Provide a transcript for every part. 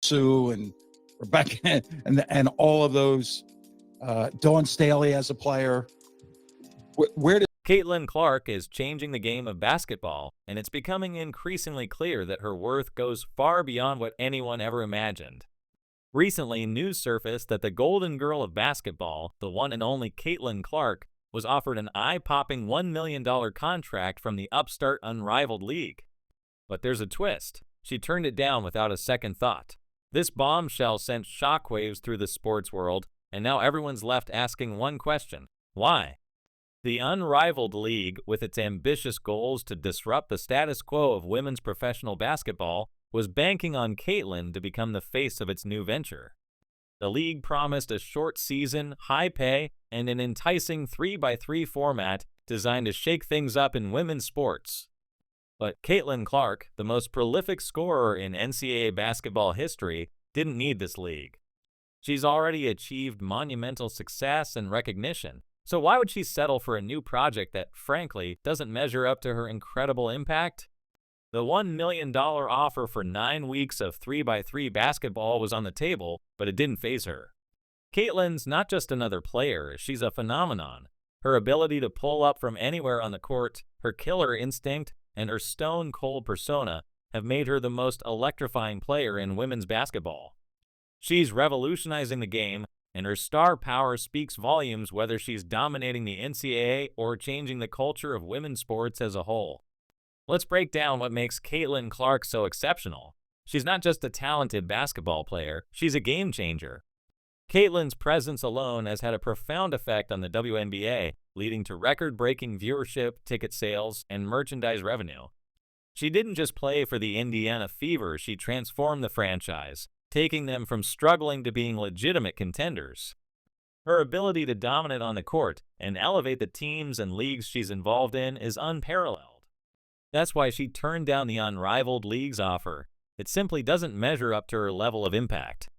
Sue and Rebecca and all of those. Dawn Staley as a player. Where did Caitlin Clark is changing the game of basketball, and it's becoming increasingly clear that her worth goes far beyond what anyone ever imagined. Recently, news surfaced that the golden girl of basketball, the one and only Caitlin Clark, was offered an eye-popping $1 million contract from the upstart Unrivaled League. But there's a twist. She turned it down without a second thought. This bombshell sent shockwaves through the sports world, and now everyone's left asking one question: why? The Unrivaled League, with its ambitious goals to disrupt the status quo of women's professional basketball, was banking on Caitlin to become the face of its new venture. The league promised a short season, high pay, and an enticing 3x3 format designed to shake things up in women's sports. But Caitlin Clark, the most prolific scorer in NCAA basketball history, didn't need this league. She's already achieved monumental success and recognition, so why would she settle for a new project that, frankly, doesn't measure up to her incredible impact? The $1 million offer for 9 weeks of 3x3 basketball was on the table, but it didn't faze her. Caitlin's not just another player, she's a phenomenon. Her ability to pull up from anywhere on the court, her killer instinct, and her stone-cold persona have made her the most electrifying player in women's basketball. She's revolutionizing the game, and her star power speaks volumes whether she's dominating the NCAA or changing the culture of women's sports as a whole. Let's break down what makes Caitlin Clark so exceptional. She's not just a talented basketball player, she's a game changer. Caitlin's presence alone has had a profound effect on the WNBA, leading to record-breaking viewership, ticket sales, and merchandise revenue. She didn't just play for the Indiana Fever, she transformed the franchise, taking them from struggling to being legitimate contenders. Her ability to dominate on the court and elevate the teams and leagues she's involved in is unparalleled. That's why she turned down the Unrivaled League's offer. It simply doesn't measure up to her level of impact.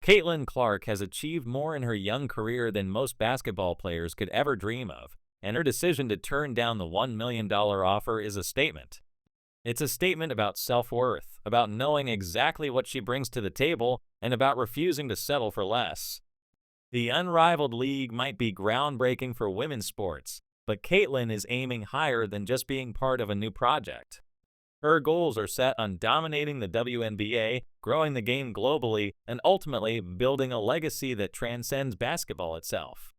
Caitlin Clark has achieved more in her young career than most basketball players could ever dream of, and her decision to turn down the $1 million offer is a statement. It's a statement about self-worth, about knowing exactly what she brings to the table, and about refusing to settle for less. The Unrivaled League might be groundbreaking for women's sports, but Caitlin is aiming higher than just being part of a new project. Her goals are set on dominating the WNBA, growing the game globally, and ultimately building a legacy that transcends basketball itself.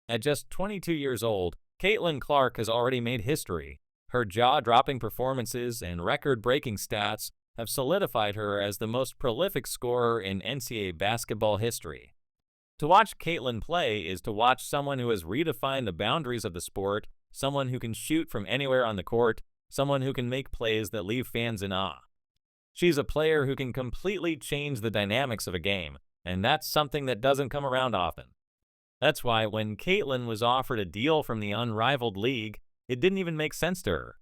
At just 22 years old, Caitlin Clark has already made history. Her jaw-dropping performances and record-breaking stats have solidified her as the most prolific scorer in NCAA basketball history. To watch Caitlin play is to watch someone who has redefined the boundaries of the sport, someone who can shoot from anywhere on the court, someone who can make plays that leave fans in awe. She's a player who can completely change the dynamics of a game, and that's something that doesn't come around often. That's why when Caitlin was offered a deal from the Unrivaled League, it didn't even make sense to her.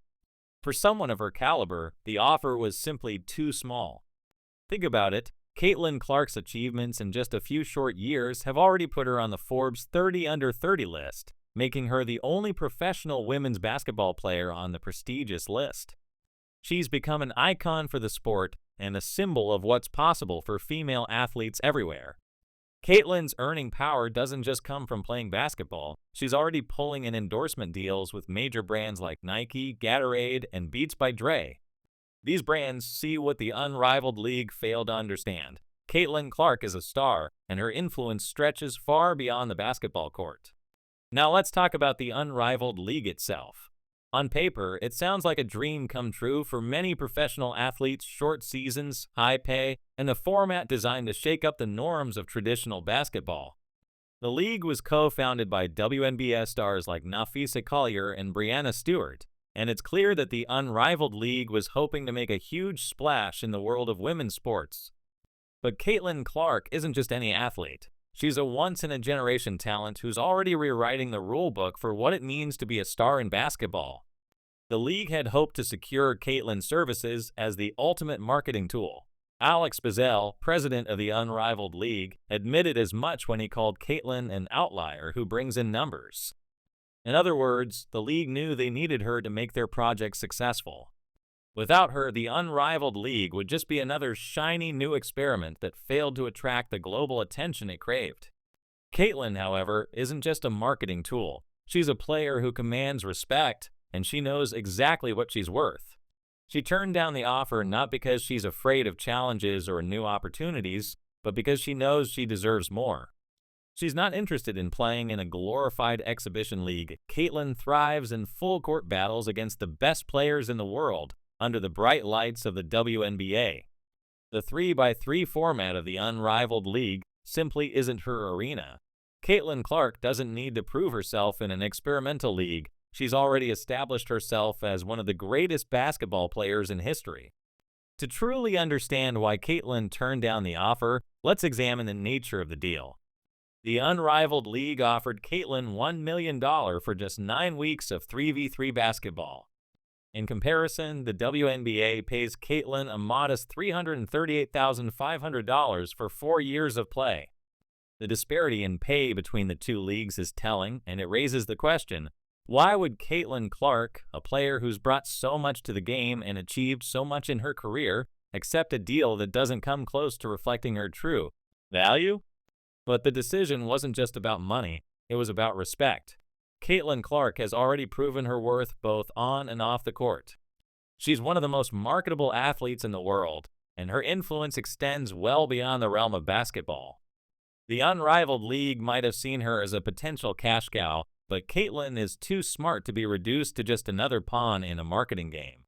For someone of her caliber, the offer was simply too small. Think about it. Caitlin Clark's achievements in just a few short years have already put her on the Forbes 30 Under 30 list, making her the only professional women's basketball player on the prestigious list. She's become an icon for the sport and a symbol of what's possible for female athletes everywhere. Caitlin's earning power doesn't just come from playing basketball. She's already pulling in endorsement deals with major brands like Nike, Gatorade, and Beats by Dre. These brands see what the Unrivaled League failed to understand. Caitlin Clark is a star, and her influence stretches far beyond the basketball court. Now let's talk about the Unrivaled League itself. On paper, it sounds like a dream come true for many professional athletes, short seasons, high pay, and a format designed to shake up the norms of traditional basketball. The league was co-founded by WNBA stars like Nafisa Collier and Breanna Stewart, and it's clear that the Unrivaled League was hoping to make a huge splash in the world of women's sports. But Caitlin Clark isn't just any athlete. She's a once-in-a-generation talent who's already rewriting the rulebook for what it means to be a star in basketball. The league had hoped to secure Caitlin's services as the ultimate marketing tool. Alex Bizzell, president of the Unrivaled League, admitted as much when he called Caitlin an outlier who brings in numbers. In other words, the league knew they needed her to make their project successful. Without her, the Unrivaled League would just be another shiny new experiment that failed to attract the global attention it craved. Caitlin, however, isn't just a marketing tool. She's a player who commands respect, and she knows exactly what she's worth. She turned down the offer not because she's afraid of challenges or new opportunities, but because she knows she deserves more. She's not interested in playing in a glorified exhibition league. Caitlin thrives in full-court battles against the best players in the world under the bright lights of the WNBA. The 3x3 format of the Unrivaled League simply isn't her arena. Caitlin Clark doesn't need to prove herself in an experimental league. She's already established herself as one of the greatest basketball players in history. To truly understand why Caitlin turned down the offer, let's examine the nature of the deal. The Unrivaled League offered Caitlin $1 million for just 9 weeks of 3v3 basketball. In comparison, the WNBA pays Caitlin a modest $338,500 for 4 years of play. The disparity in pay between the two leagues is telling, and it raises the question, why would Caitlin Clark, a player who's brought so much to the game and achieved so much in her career, accept a deal that doesn't come close to reflecting her true value? But the decision wasn't just about money, it was about respect. Caitlin Clark has already proven her worth both on and off the court. She's one of the most marketable athletes in the world, and her influence extends well beyond the realm of basketball. The Unrivaled League might have seen her as a potential cash cow, but Caitlin is too smart to be reduced to just another pawn in a marketing game.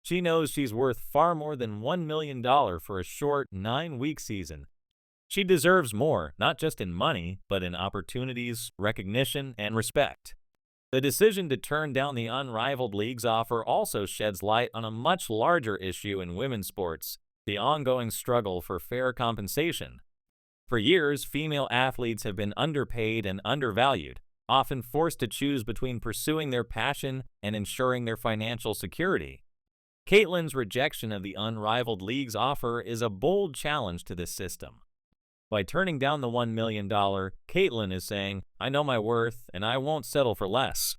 She knows she's worth far more than $1 million for a short 9-week season. She deserves more, not just in money, but in opportunities, recognition, and respect. The decision to turn down the Unrivaled League's offer also sheds light on a much larger issue in women's sports, the ongoing struggle for fair compensation. For years, female athletes have been underpaid and undervalued, often forced to choose between pursuing their passion and ensuring their financial security. Caitlin's rejection of the Unrivaled League's offer is a bold challenge to this system. By turning down the $1 million, Caitlin is saying, I know my worth and I won't settle for less.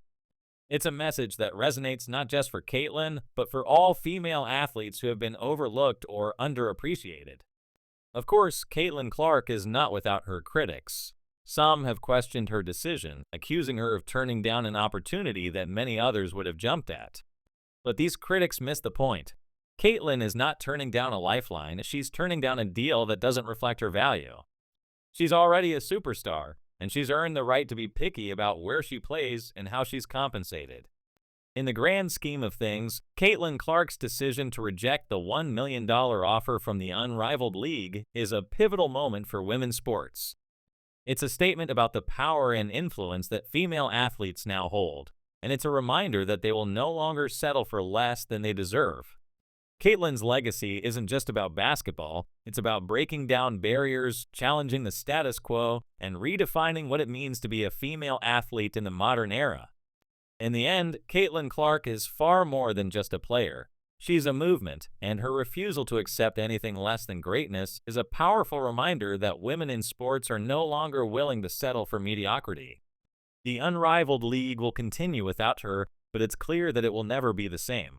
It's a message that resonates not just for Caitlin, but for all female athletes who have been overlooked or underappreciated. Of course, Caitlin Clark is not without her critics. Some have questioned her decision, accusing her of turning down an opportunity that many others would have jumped at. But these critics miss the point. Caitlin is not turning down a lifeline, she's turning down a deal that doesn't reflect her value. She's already a superstar, and she's earned the right to be picky about where she plays and how she's compensated. In the grand scheme of things, Caitlin Clark's decision to reject the $1 million offer from the Unrivaled League is a pivotal moment for women's sports. It's a statement about the power and influence that female athletes now hold, and it's a reminder that they will no longer settle for less than they deserve. Caitlin's legacy isn't just about basketball, it's about breaking down barriers, challenging the status quo, and redefining what it means to be a female athlete in the modern era. In the end, Caitlin Clark is far more than just a player. She's a movement, and her refusal to accept anything less than greatness is a powerful reminder that women in sports are no longer willing to settle for mediocrity. The Unrivaled League will continue without her, but it's clear that it will never be the same.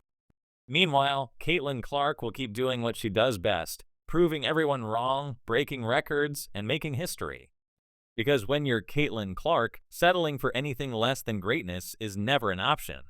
Meanwhile, Caitlin Clark will keep doing what she does best, proving everyone wrong, breaking records, and making history. Because when you're Caitlin Clark, settling for anything less than greatness is never an option.